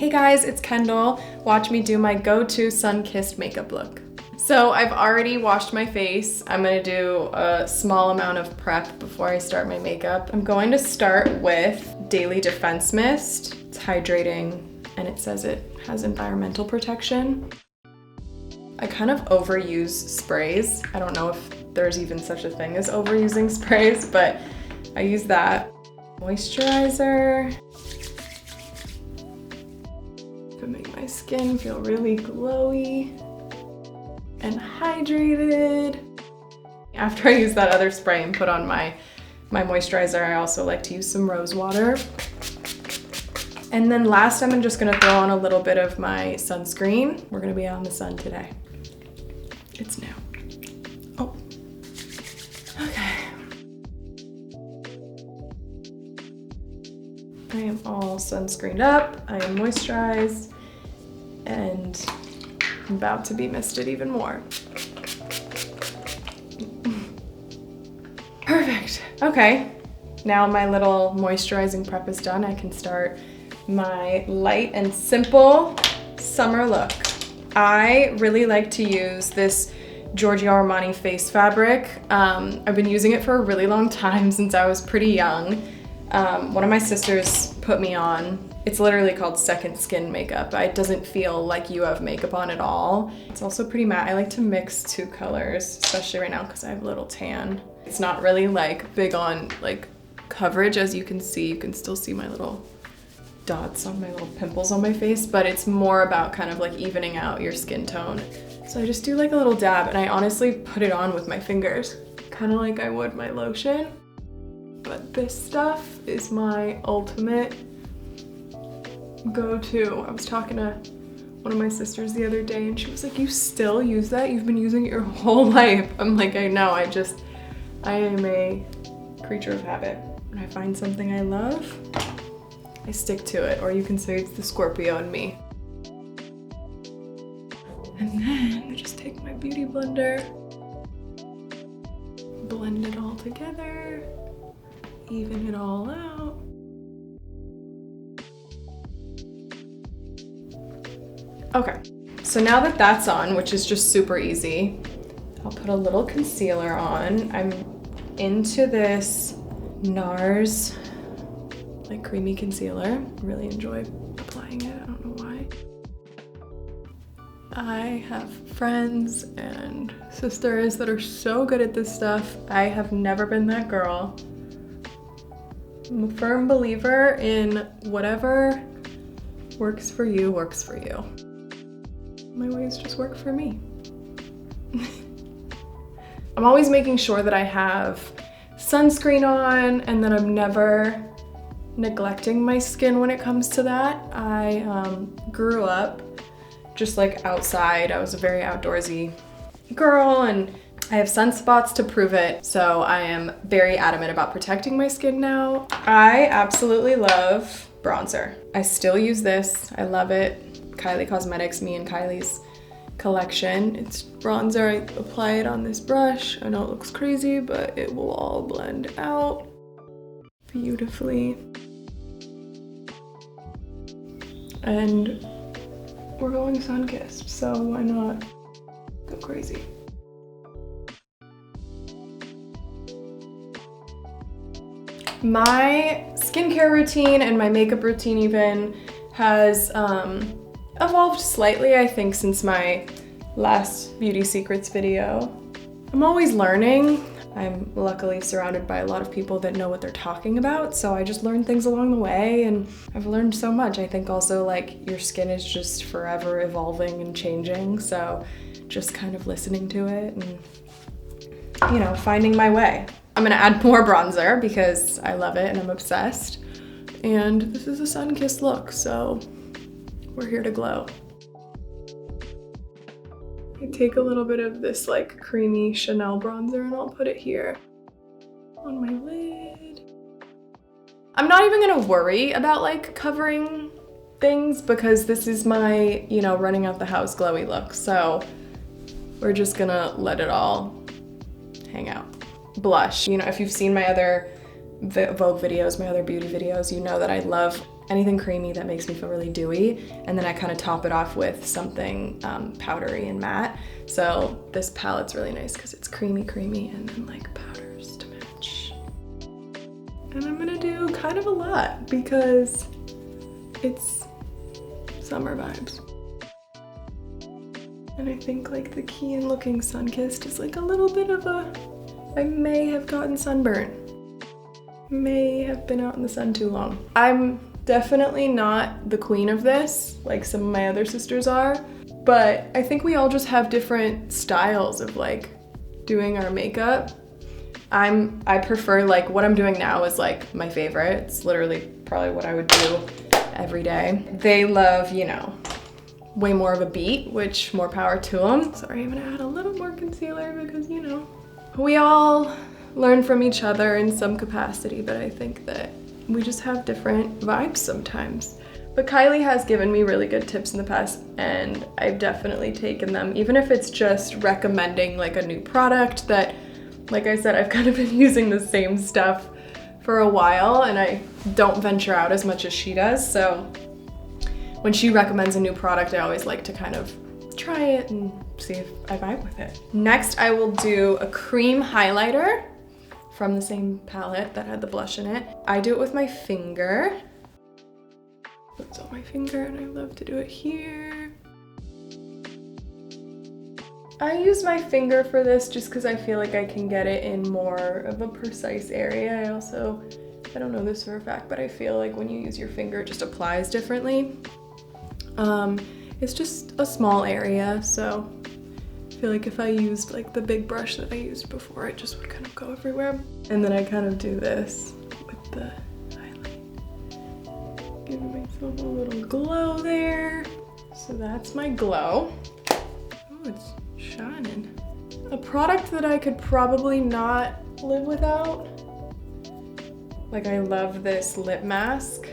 Hey guys, it's Kendall. Watch me do my go-to sun-kissed makeup look. So I've already washed my face. I'm gonna do a small amount of prep before I start my makeup. I'm going to start with Daily Defense Mist. It's hydrating and it says it has environmental protection. I kind of overuse sprays. I don't know if there's even such a thing as overusing sprays, but I use that. Moisturizer to make my skin feel really glowy and hydrated. After I use that other spray and put on my moisturizer, I also like to use some rose water. And then last, I'm just gonna throw on a little bit of my sunscreen. We're gonna be out in the sun today. It's new. Oh, okay. I am all sunscreened up, I am moisturized, and I'm about to be misted even more. Perfect. Okay, now my little moisturizing prep is done. I can start my light and simple summer look. I really like to use this Giorgio Armani face fabric. I've been using it for a really long time, since I was pretty young. One of my sisters put me on. It's literally called second skin makeup. It doesn't feel like you have makeup on at all. It's also pretty matte. I like to mix two colors, especially right now because I have a little tan. It's not really like big on like coverage. As you can see, you can still see my little dots on my little pimples on my face, but it's more about kind of like evening out your skin tone. So I just do like a little dab, and I honestly put it on with my fingers, kind of like I would my lotion. But this stuff is my ultimate go-to. I was talking to one of my sisters the other day and she was like, you still use that? You've been using it your whole life. I'm like, I know, I am a creature of habit. When I find something I love, I stick to it, or you can say it's the Scorpio in me. And then I just take my beauty blender, blend it all together, even it all out. Okay, so now that that's on, which is just super easy, I'll put a little concealer on. I'm into this NARS like creamy concealer. Really enjoy applying it, I don't know why. I have friends and sisters that are so good at this stuff. I have never been that girl. I'm a firm believer in whatever works for you, works for you. My ways just work for me. I'm always making sure that I have sunscreen on and that I'm never neglecting my skin when it comes to that. I grew up just like outside. I was a very outdoorsy girl and I have sunspots to prove it, so I am very adamant about protecting my skin now. I absolutely love bronzer. I still use this, I love it. Kylie Cosmetics, me and Kylie's collection. It's bronzer, I apply it on this brush. I know it looks crazy, but it will all blend out beautifully. And we're going sun-kissed, so why not go crazy? My skincare routine and my makeup routine even has evolved slightly, I think, since my last Beauty Secrets video. I'm always learning. I'm luckily surrounded by a lot of people that know what they're talking about, so I just learn things along the way, and I've learned so much. I think also like your skin is just forever evolving and changing, so just kind of listening to it and, you know, finding my way. I'm gonna add more bronzer because I love it and I'm obsessed. And this is a sun-kissed look, so we're here to glow. I take a little bit of this like creamy Chanel bronzer and I'll put it here on my lid. I'm not even gonna worry about like covering things because this is my, you know, running out the house glowy look. So we're just gonna let it all hang out. Blush. You know, if you've seen my other Vogue videos, my other beauty videos, you know that I love anything creamy that makes me feel really dewy. And then I kind of top it off with something powdery and matte. So this palette's really nice because it's creamy, and then like powders to match. And I'm gonna do kind of a lot because it's summer vibes. And I think like the key in looking sun-kissed is like a little bit of I may have gotten sunburnt. May have been out in the sun too long. I'm definitely not the queen of this, like some of my other sisters are, but I think we all just have different styles of like doing our makeup. I prefer, like what I'm doing now is like my favorite. It's literally probably what I would do every day. They love, you know, way more of a beat, which more power to them. Sorry, I'm gonna add a little more concealer because, you know, we all learn from each other in some capacity, but I think that we just have different vibes sometimes. But Kylie has given me really good tips in the past, and I've definitely taken them, even if it's just recommending like a new product that, like I said, I've kind of been using the same stuff for a while and I don't venture out as much as she does. So when she recommends a new product, I always like to kind of try it and see if I vibe with it. Next, I will do a cream highlighter from the same palette that had the blush in it. I do it with my finger. It's on my finger and I love to do it here. I use my finger for this just because I feel like I can get it in more of a precise area. I don't know this for a fact, but I feel like when you use your finger, it just applies differently. It's just a small area, so I feel like if I used like the big brush that I used before, it just would kind of go everywhere. And then I kind of do this with the highlight, giving myself a little glow there. So that's my glow. Oh, it's shining. A product that I could probably not live without. Like, I love this lip mask.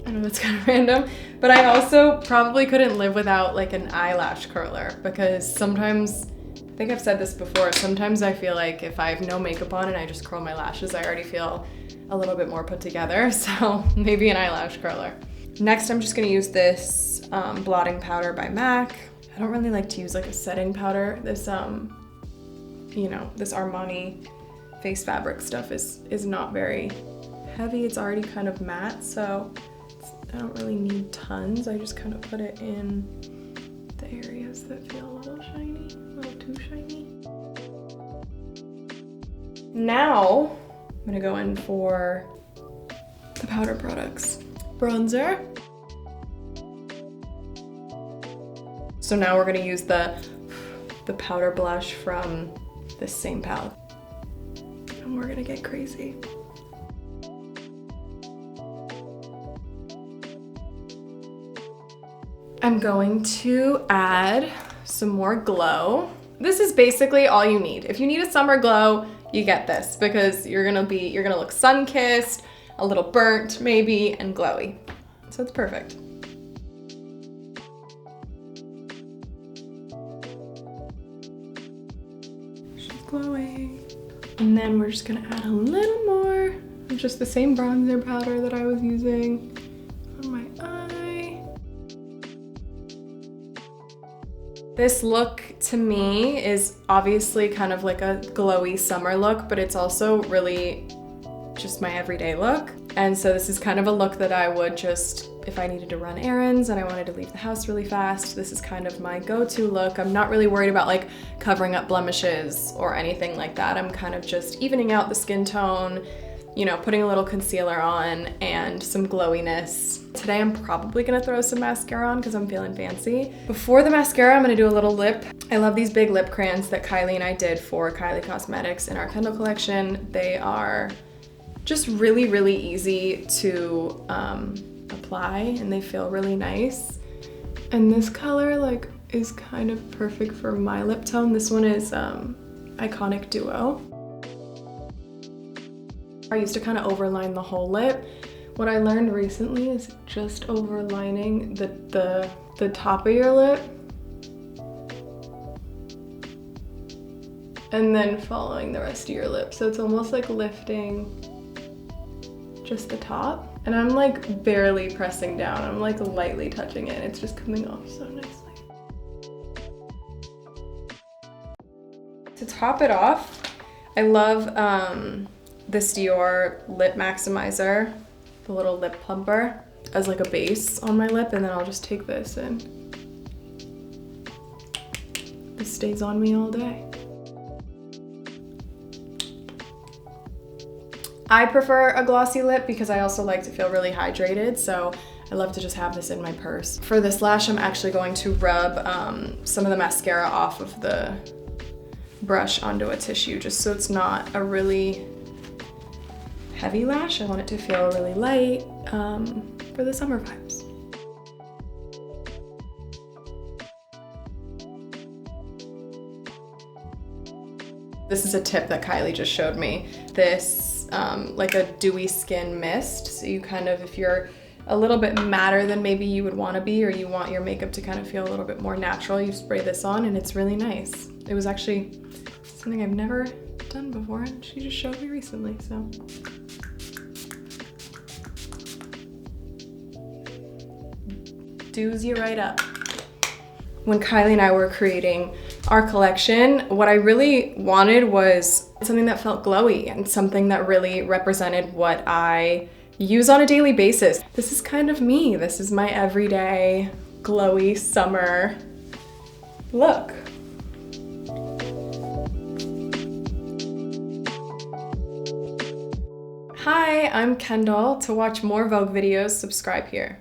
I know that's kind of random, but I also probably couldn't live without like an eyelash curler, because sometimes, I think I've said this before, sometimes I feel like if I have no makeup on and I just curl my lashes, I already feel a little bit more put together, so maybe an eyelash curler. Next, I'm just gonna use this blotting powder by MAC. I don't really like to use like a setting powder. This, you know, this Armani face fabric stuff is not very heavy. It's already kind of matte, so I don't really need tons. I just kind of put it in the areas that feel a little shiny, a little too shiny. Now, I'm gonna go in for the powder products. Bronzer. So now we're gonna use the powder blush from this same palette. And we're gonna get crazy. I'm going to add some more glow. This is basically all you need. If you need a summer glow, you get this, because you're gonna look sun-kissed, a little burnt maybe, and glowy. So it's perfect. She's glowing. And then we're just gonna add a little more of just the same bronzer powder that I was using on my eye. This look to me is obviously kind of like a glowy summer look, but it's also really just my everyday look. And so this is kind of a look that I would just, if I needed to run errands and I wanted to leave the house really fast, this is kind of my go-to look. I'm not really worried about like covering up blemishes or anything like that. I'm kind of just evening out the skin tone, you know, putting a little concealer on and some glowiness. Today I'm probably gonna throw some mascara on because I'm feeling fancy. Before the mascara, I'm gonna do a little lip. I love these big lip crayons that Kylie and I did for Kylie Cosmetics in our Kendall collection. They are just really, really easy to apply, and they feel really nice. And this color like is kind of perfect for my lip tone. This one is Iconic Duo. I used to kind of overline the whole lip. What I learned recently is just overlining the top of your lip and then following the rest of your lip. So it's almost like lifting just the top And I'm like barely pressing down. I'm like lightly touching it. It's just coming off so nicely. To top it off, I love this Dior Lip Maximizer, the little lip plumper, as like a base on my lip, and then I'll just take this and this stays on me all day. I prefer a glossy lip because I also like to feel really hydrated, so I love to just have this in my purse. For this lash, I'm actually going to rub some of the mascara off of the brush onto a tissue, just so it's not a really heavy lash. I want it to feel really light for the summer vibes. This is a tip that Kylie just showed me. This like a dewy skin mist. So you kind of, if you're a little bit madder than maybe you would want to be, or you want your makeup to kind of feel a little bit more natural, you spray this on and it's really nice. It was actually something I've never done before and she just showed me recently, so. Doos you right up. When Kylie and I were creating our collection, what I really wanted was something that felt glowy and something that really represented what I use on a daily basis. This is kind of me. This is my everyday glowy summer look. Hi, I'm Kendall. To watch more Vogue videos, subscribe here.